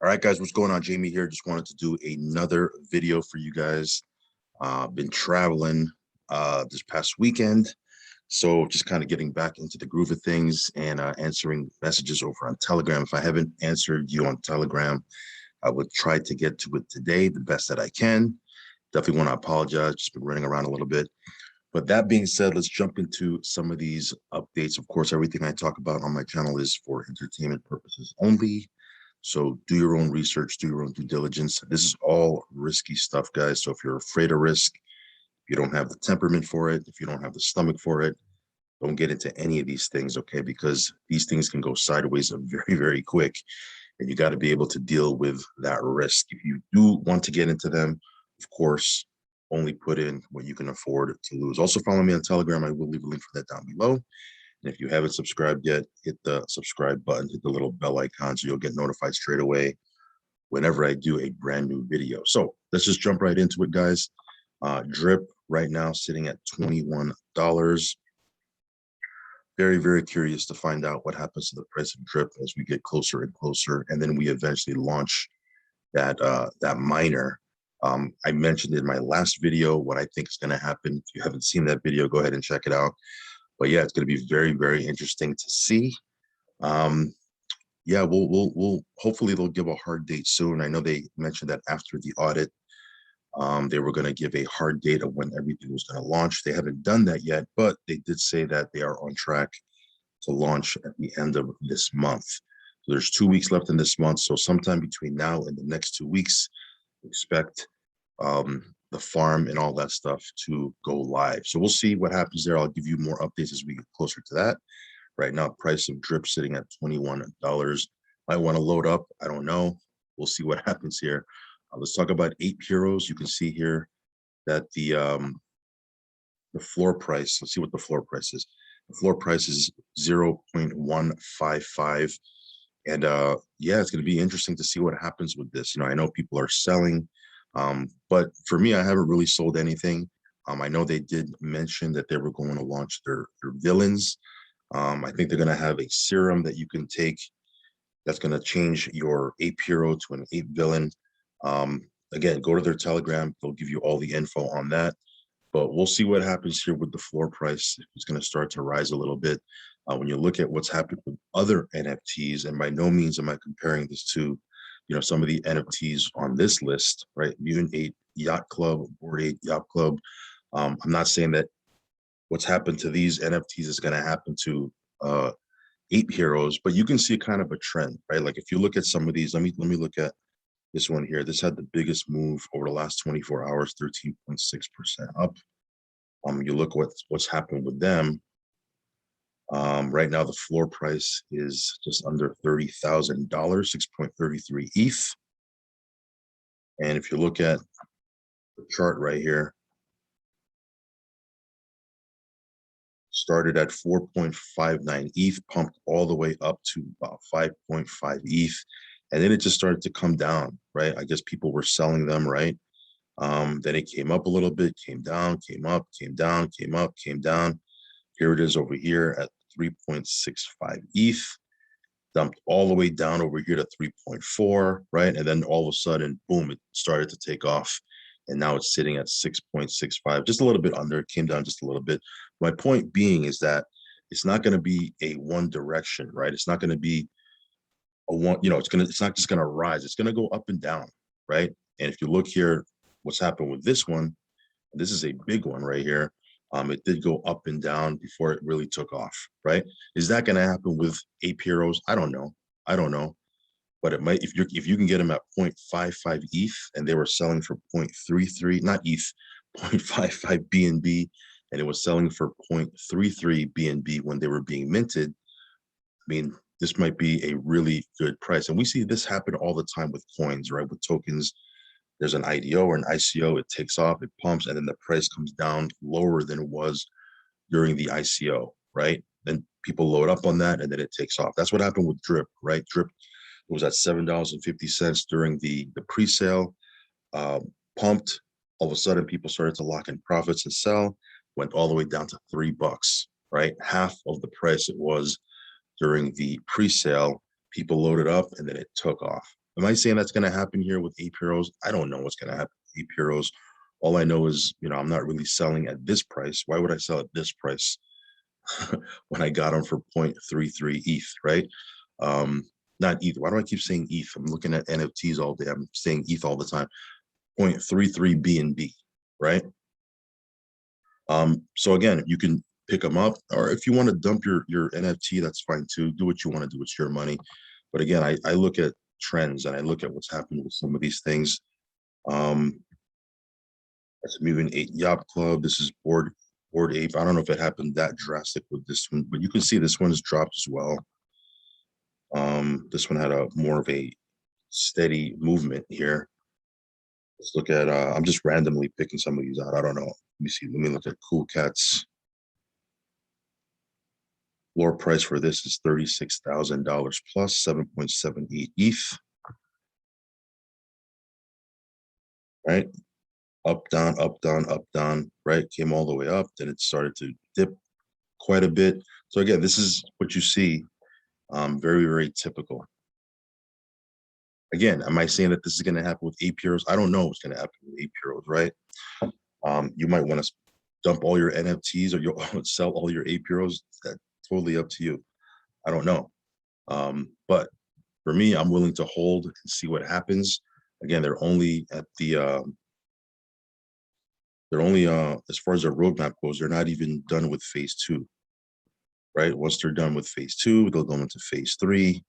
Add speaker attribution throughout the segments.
Speaker 1: All right, guys, what's going on? Jamie here. Just wanted to do another video for you guys. Been traveling this past weekend, so just kind of getting back into the groove of things and answering messages over on Telegram. If I haven't answered you on Telegram, I would try to get to it today the best that I can. Definitely want to apologize. Just been running around a little bit. But that being said, let's jump into some of these updates. Of course, everything I talk about on my channel is for entertainment purposes only. So do your own research, do your own due diligence. This is all risky stuff, guys. So if you're afraid of risk, if you don't have the temperament for it, if you don't have the stomach for it, don't get into any of these things, okay? Because these things can go sideways very, very quick. And you got to be able to deal with that risk. If you do want to get into them, of course, only put in what you can afford to lose. Also follow me on Telegram. I will leave a link for that down below. And if you haven't subscribed yet, hit the subscribe button, hit the little bell icon so you'll get notified straight away whenever I do a brand new video. So let's just jump right into it, guys. Drip right now sitting at $21. Very, very curious to find out what happens to the price of drip as we get closer and closer, and then we eventually launch that miner. I mentioned in my last video what I think is going to happen. If you haven't seen that video, go ahead and check it out. But yeah, it's going to be very, very interesting to see. Yeah, we'll hopefully they'll give a hard date soon. I know they mentioned that after the audit, they were going to give a hard date of when everything was going to launch. They haven't done that yet, but they did say that they are on track to launch at the end of this month. So there's 2 weeks left in this month. So sometime between now and the next 2 weeks, expect the farm and all that stuff to go live. So we'll see what happens there. I'll give you more updates as we get closer to that. Right now, price of drip sitting at $21. Might want to load up. I don't know. We'll see what happens here. Let's talk about 8 heroes. You can see here that the floor price, let's see what the floor price is. The floor price is 0.155. And yeah, it's going to be interesting to see what happens with this. You know, I know people are selling, but for me, I haven't really sold anything. I know they did mention that they were going to launch their villains. I think they're going to have a serum that you can take that's going to change your ape hero to an ape villain. Again, go to their Telegram. They'll give you all the info on that. But we'll see what happens here with the floor price. It's going to start to rise a little bit. When you look at what's happened with other NFTs, and by no means am I comparing this to, you know, some of the NFTs on this list, right? Mutant 8 Yacht Club, Bored Ape Yacht Club. I'm not saying that what's happened to these NFTs is going to happen to ape heroes, but you can see kind of a trend, right? Like if you look at some of these, let me look at this one here. This had the biggest move over the last 24 hours, 13.6% up. You look what's happened with them. Right now, the floor price is just under $30,000, 6.33 ETH. And if you look at the chart right here, started at 4.59 ETH, pumped all the way up to about 5.5 ETH. And then it just started to come down, right? I guess people were selling them, right? Then it came up a little bit, came down, came up, came down, came up, came down. Here it is over here at 3.65 ETH, dumped all the way down over here to 3.4, right? And then all of a sudden, boom, it started to take off. And now it's sitting at 6.65, just a little bit under. It came down just a little bit. My point being is that it's not going to be a one direction, right? It's not going to be a one, you know, it's not just going to rise. It's going to go up and down, right? And if you look here, what's happened with this one, this is a big one right here. It did go up and down before it really took off, right? Is that going to happen with ape heroes? I don't know. I don't know. But it might, if you can get them at 0.55 ETH and they were selling for 0.33, not ETH, 0.55 BNB, and it was selling for 0.33 BNB when they were being minted, I mean, this might be a really good price. And we see this happen all the time with coins, right? With tokens, there's an IDO or an ICO, it takes off, it pumps, and then the price comes down lower than it was during the ICO, right? Then people load up on that and then it takes off. That's what happened with Drip, right? Drip was at $7.50 during the pre-sale, pumped. All of a sudden, people started to lock in profits and sell, went all the way down to $3, right? Half of the price it was during the pre-sale. People loaded up and then it took off, Am I saying that's going to happen here with Ape Heroes? I don't know what's going to happen with Ape Heroes. All I know is, I'm not really selling at this price. Why would I sell at this price when I got them for 0.33 ETH, right? Not ETH. Why do I keep saying ETH? I'm looking at NFTs all day. I'm saying ETH all the time. 0.33 BNB, right? So again, you can pick them up, or if you want to dump your NFT, that's fine too. Do what you want to do. It's your money. But again, I look at trends and I look at what's happening with some of these things. That's Moving 8 Yacht Club. This is Board Ape. I don't know if it happened that drastic with this one, but you can see this one has dropped as well. This one had a more of a steady movement here. Let's look at, I'm just randomly picking some of these out. I don't know. Let me see. Let me look at Cool Cats. Floor price for this is $36,000 plus 7.78 ETH. Right? Up, down, up, down, up, down, right? Came all the way up. Then it started to dip quite a bit. So again, this is what you see. Very, very typical. Again, am I saying that this is going to happen with Ape Heroes? I don't know what's going to happen with Ape Heroes, right? You might want to dump all your NFTs or you'll sell all your Ape Heroes. That's totally up to you. I don't know. But for me, I'm willing to hold and see what happens. Again, they're only at the as far as their roadmap goes, they're not even done with phase 2, right? Once they're done with phase 2, they'll go into phase 3.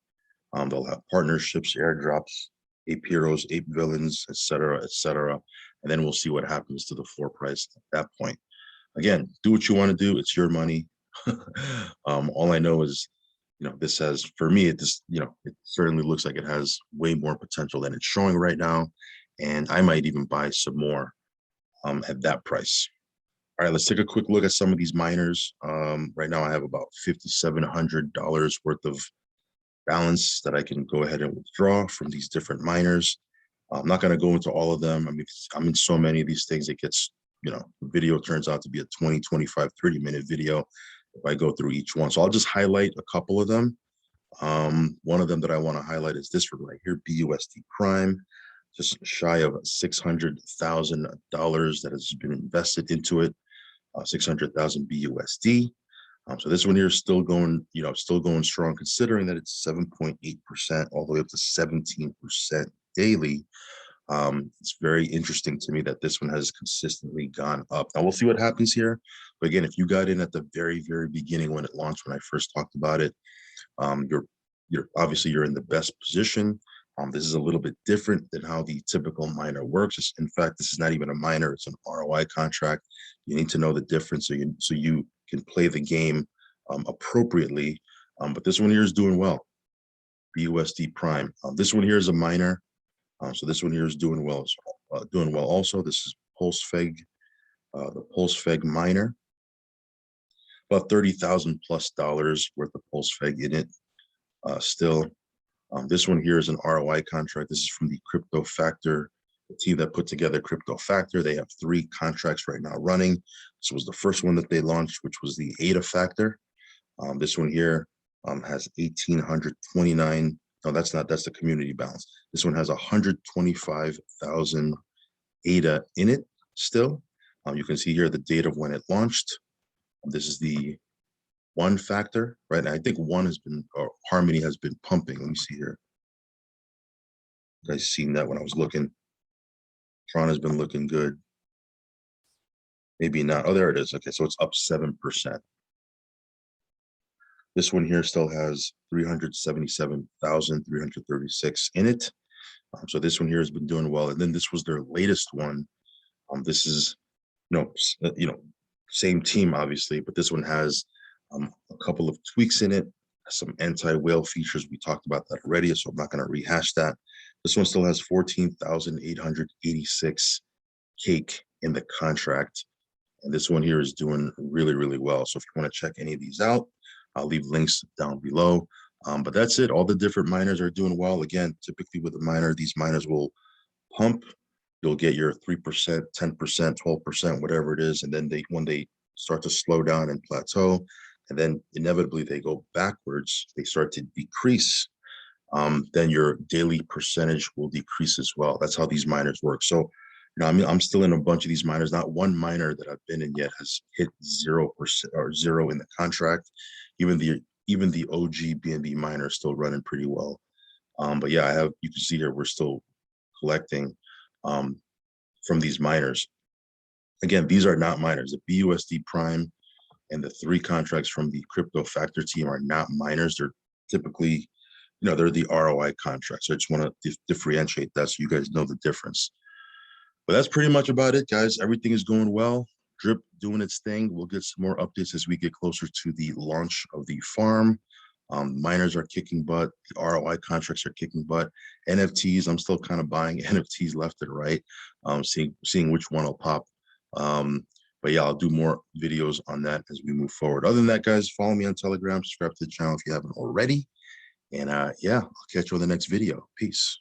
Speaker 1: They'll have partnerships, airdrops, Ape Heroes, Ape Villains, etc., etc. And then we'll see what happens to the floor price at that point. Again, do what you want to do. It's your money. All I know is, this has, for me, it certainly looks like it has way more potential than it's showing right now. And I might even buy some more at that price. All right, let's take a quick look at some of these miners. Right now I have about $5,700 worth of balance that I can go ahead and withdraw from these different miners. I'm not going to go into all of them. I mean, I'm in so many of these things, it gets, the video turns out to be a 20, 25, 30-minute video if I go through each one. So I'll just highlight a couple of them. One of them that I want to highlight is this one right here, BUSD Prime, just shy of $600,000 that has been invested into it, 600,000 BUSD. So this one here is still going, still going strong, considering that it's 7.8% all the way up to 17% daily. It's very interesting to me that this one has consistently gone up. Now we'll see what happens here. But again, if you got in at the very, very beginning when it launched, when I first talked about it, you're obviously you're in the best position. This is a little bit different than how the typical miner works. In fact, this is not even a miner; it's an ROI contract. You need to know the difference so you can play the game appropriately. But this one here is doing well. BUSD Prime. This one here is a miner. So this one here is doing well. Also. This is PulseFeg, the PulseFeg miner. About $30,000 plus worth of PulseFeg in it. Still, this one here is an ROI contract. This is from the Crypto Factor, the team that put together Crypto Factor. They have 3 contracts right now running. This was the first one that they launched, which was the ADA Factor. This one here has 1,829. No, that's the community balance. This one has 125,000 ADA in it still. You can see here the date of when it launched. This is the one factor, right? And I think one has been, or Harmony has been pumping. Let me see here. You guys seen that when I was looking? Tron has been looking good. Maybe not. Oh, there it is. Okay, so it's up 7%. This one here still has 377,336 in it. So this one here has been doing well. And then this was their latest one. This is, same team, obviously, but this one has a couple of tweaks in it, some anti-whale features. We talked about that already, so I'm not going to rehash that. This one still has 14,886 cake in the contract. And this one here is doing really, really well. So if you want to check any of these out, I'll leave links down below. But that's it. All the different miners are doing well. Again, typically with a miner, these miners will pump. You'll get your 3%, 10%, 12%, whatever it is. And then when they start to slow down and plateau, and then inevitably they go backwards, they start to decrease. then your daily percentage will decrease as well. That's how these miners work. So, I'm still in a bunch of these miners. Not one miner that I've been in yet has hit 0% or zero in the contract. Even the OG BNB miner is still running pretty well. But yeah, you can see here, we're still collecting from these miners. Again, these are not miners. The BUSD Prime and the 3 contracts from the crypto factor team are not miners. They're typically, they're the ROI contracts. So I just want to differentiate that so you guys know the difference. But that's pretty much about it, guys. Everything is going well. Drip doing its thing. We'll get some more updates as we get closer to the launch of the farm. Miners are kicking butt. The ROI contracts are kicking butt. NFTs, I'm still kind of buying NFTs left and right, seeing which one will pop. But yeah, I'll do more videos on that as we move forward. Other than that, guys, follow me on Telegram, subscribe to the channel if you haven't already. And yeah, I'll catch you on the next video. Peace.